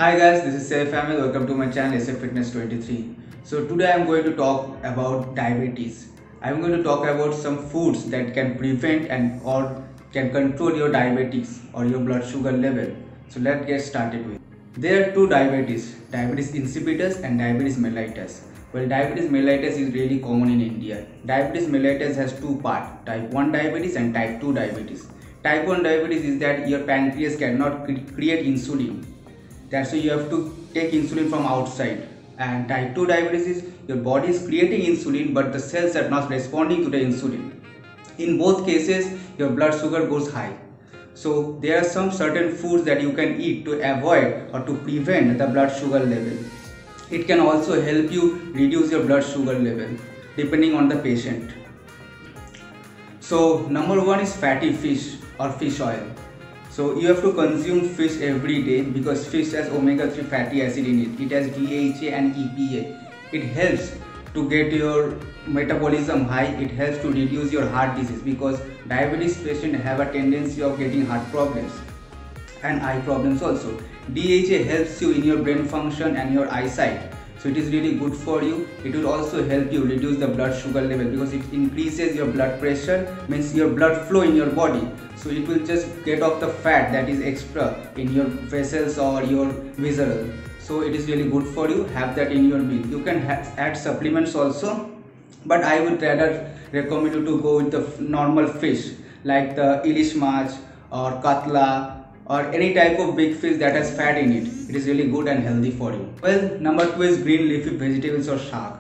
Hi guys, this is Saif Ahmed. Welcome to my channel SF Fitness 23. So today I am going to talk about diabetes. I am going to talk about some foods that can prevent and or can control your diabetes or your blood sugar level. So let's get started with. There are two diabetes insipidus and diabetes mellitus. Well, diabetes mellitus is really common in India. Diabetes mellitus has two parts, type 1 diabetes and type 2 diabetes. Type 1 diabetes is that your pancreas cannot create insulin. That's why you have to take insulin from outside. And type 2 diabetes is your body is creating insulin but the cells are not responding to the insulin. In both cases, your blood sugar goes high. So there are some certain foods that you can eat to avoid or to prevent the blood sugar level. It can also help you reduce your blood sugar level depending on the patient. So number one is fatty fish or fish oil. So you have to consume fish every day because fish has omega-3 fatty acid in it. It has DHA and EPA. It helps to get your metabolism high. It helps to reduce your heart disease because diabetes patients have a tendency of getting heart problems and eye problems also. DHA helps you in your brain function and your eyesight. So it is really good for you. It will also help you reduce the blood sugar level because it increases your blood pressure, means your blood flow in your body. So it will just get off the fat that is extra in your vessels or your visceral. So it is really good for you. Have that in your meal. You can add supplements also, but I would rather recommend you to go with the normal fish like the ilish mach or katla or any type of big fish that has fat in it. It is really good and healthy for you. Well, number two is green leafy vegetables or shak.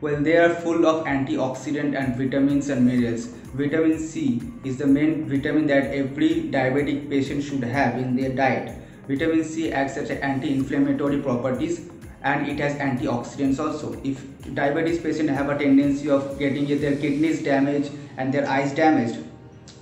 Well, they are full of antioxidant and vitamins and minerals. Vitamin C is the main vitamin that every diabetic patient should have in their diet. Vitamin C acts as anti-inflammatory properties and it has antioxidants also. If diabetes patients have a tendency of getting their kidneys damaged and their eyes damaged,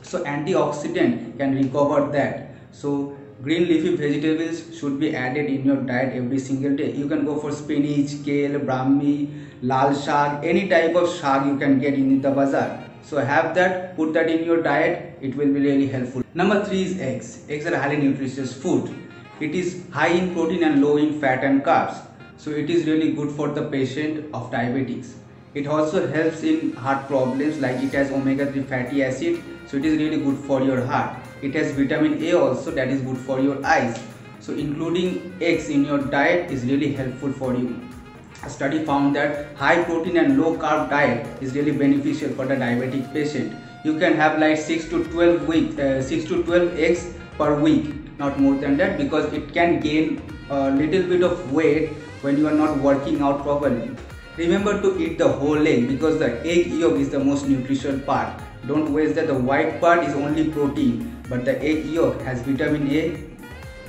so antioxidant can recover that. So green leafy vegetables should be added in your diet every single day. You can go for spinach, kale, brahmi, lal shak, any type of shak you can get in the bazaar. So have that, put that in your diet, it will be really helpful. Number three is eggs. Eggs are highly nutritious food. It is high in protein and low in fat and carbs. So it is really good for the patient of diabetes. It also helps in heart problems like it has omega-3 fatty acid. So it is really good for your heart. It has vitamin A also that is good for your eyes. So including eggs in your diet is really helpful for you. A study found that high protein and low carb diet is really beneficial for the diabetic patient. You can have like 6 to 12 eggs per week, not more than that, because it can gain a little bit of weight when you are not working out properly. Remember to eat the whole egg because the egg yolk is the most nutritious part. Don't waste that. The white part is only protein, but the egg yolk has vitamin A,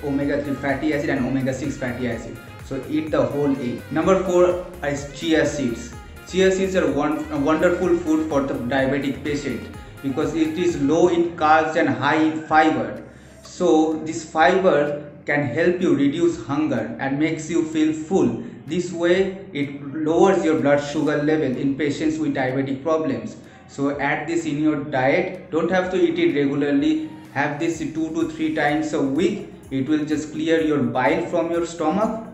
omega-3 fatty acid and omega-6 fatty acid. So eat the whole egg. Number 4 is chia seeds. Chia seeds are a wonderful food for the diabetic patient because it is low in carbs and high in fiber. So this fiber can help you reduce hunger and makes you feel full. This way it lowers your blood sugar level in patients with diabetic problems. So add this in your diet. Don't have to eat it regularly. Have this 2 to 3 times a week. It will just clear your bile from your stomach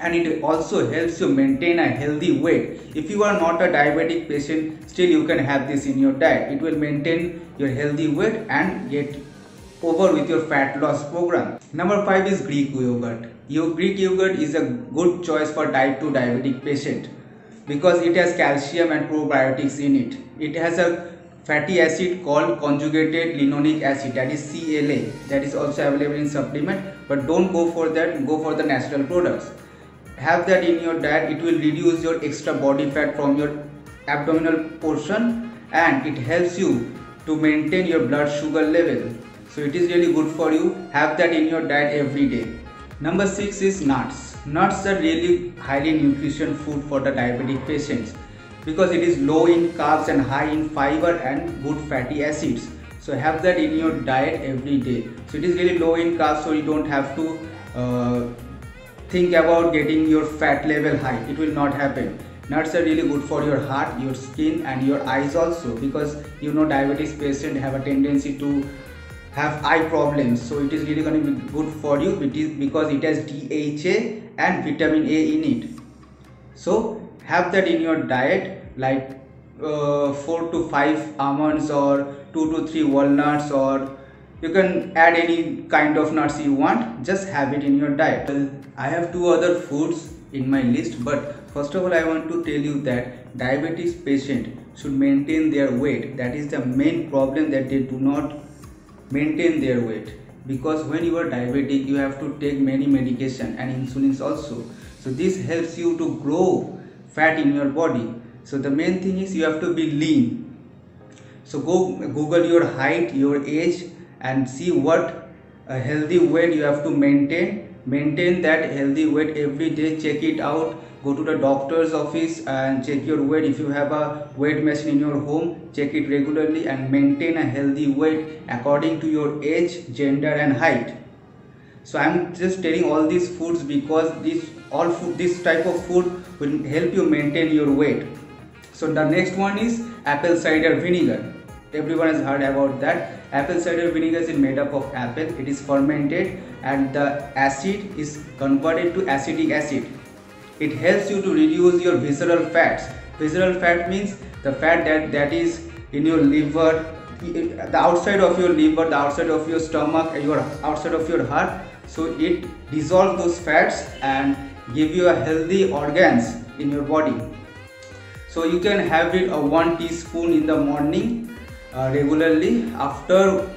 and it also helps you maintain a healthy weight. If you are not a diabetic patient, still you can have this in your diet. It will maintain your healthy weight and get over with your fat loss program. Number 5 is Greek yogurt. Greek yogurt is a good choice for type 2 diabetic patient because it has calcium and probiotics in it. It has a fatty acid called conjugated linoleic acid, that is CLA, that is also available in supplement, but don't go for that, go for the natural products. Have that in your diet. It will reduce your extra body fat from your abdominal portion and it helps you to maintain your blood sugar level. So it is really good for you. Have that in your diet every day. Number 6 is nuts. Nuts are really highly nutritious food for the diabetic patients because it is low in carbs and high in fiber and good fatty acids. So have that in your diet every day. So it is really low in carbs, so you don't have to think about getting your fat level high. It will not happen. Nuts are really good for your heart, your skin and your eyes also because you know diabetes patients have a tendency to have eye problems, so it is really going to be good for you. It is because it has DHA and vitamin A in it. So have that in your diet, like 4 to 5 almonds or 2 to 3 walnuts, or you can add any kind of nuts you want. Just have it in your diet. Well, I have 2 other foods in my list, but first of all I want to tell you that diabetes patient should maintain their weight. That is the main problem, that they do not maintain their weight, because when you are diabetic you have to take many medication and insulins also. So this helps you to grow fat in your body. So the main thing is you have to be lean. So go Google your height, your age, and see what a healthy weight you have to maintain that healthy weight every day. Check it out, go to the doctor's office and check your weight. If you have a weight machine in your home, check it regularly and maintain a healthy weight according to your age, gender and height. So I'm just telling all these foods because this type of food will help you maintain your weight. So the next one is apple cider vinegar. Everyone has heard about that. Apple cider vinegar is made up of apple. It is fermented and the acid is converted to acetic acid. It helps you to reduce your visceral fats. Visceral fat means the fat that is in your liver, the outside of your liver, the outside of your stomach, outside of your heart. So it dissolves those fats and give you a healthy organs in your body. So you can have it 1 teaspoon in the morning regularly. After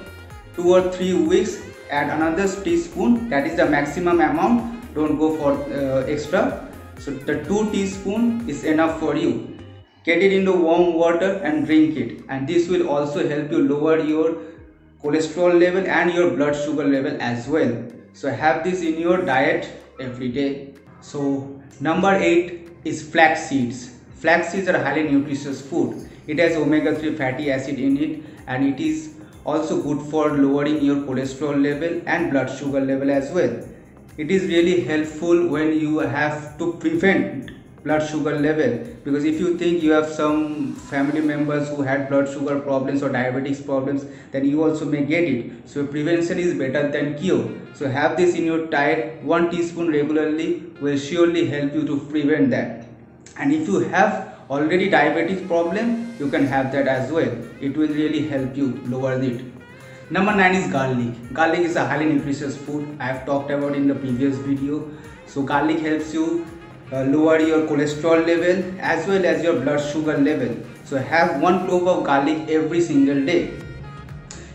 2 or 3 weeks add another teaspoon, that is the maximum amount, don't go for extra. So the 2 teaspoon is enough for you. Get it into warm water and drink it, and this will also help you lower your cholesterol level and your blood sugar level as well. So have this in your diet every day. So number 8 is flax seeds. Flax seeds are highly nutritious food. It has omega-3 fatty acid in it, and it is also good for lowering your cholesterol level and blood sugar level as well. It is really helpful when you have to prevent blood sugar level, because if you think you have some family members who had blood sugar problems or diabetes problems, then you also may get it. So prevention is better than cure. So have this in your diet. 1 teaspoon regularly will surely help you to prevent that. And if you have already diabetes problem, you can have that as well. It will really help you lower it. Number 9 is garlic. Garlic is a highly nutritious food. I have talked about in the previous video. So garlic helps you lower your cholesterol level as well as your blood sugar level. So have 1 clove of garlic every single day.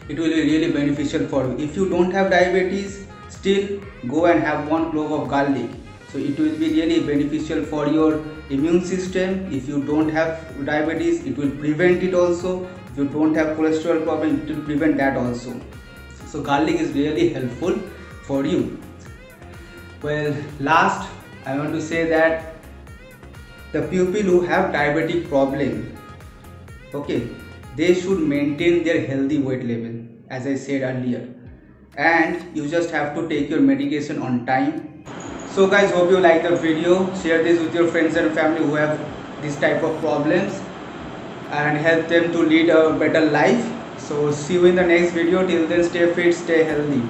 It will be really beneficial for you. If you don't have diabetes, still go and have 1 clove of garlic. So it will be really beneficial for your immune system. If you don't have diabetes, it will prevent it also. If you don't have cholesterol problem, it will prevent that also. So garlic is really helpful for you. Well, last I want to say that the people who have diabetic problem, okay, they should maintain their healthy weight level, as I said earlier, and you just have to take your medication on time. So guys, hope you like the video. Share this with your friends and family who have this type of problems and help them to lead a better life. So see you in the next video. Till then, stay fit, stay healthy.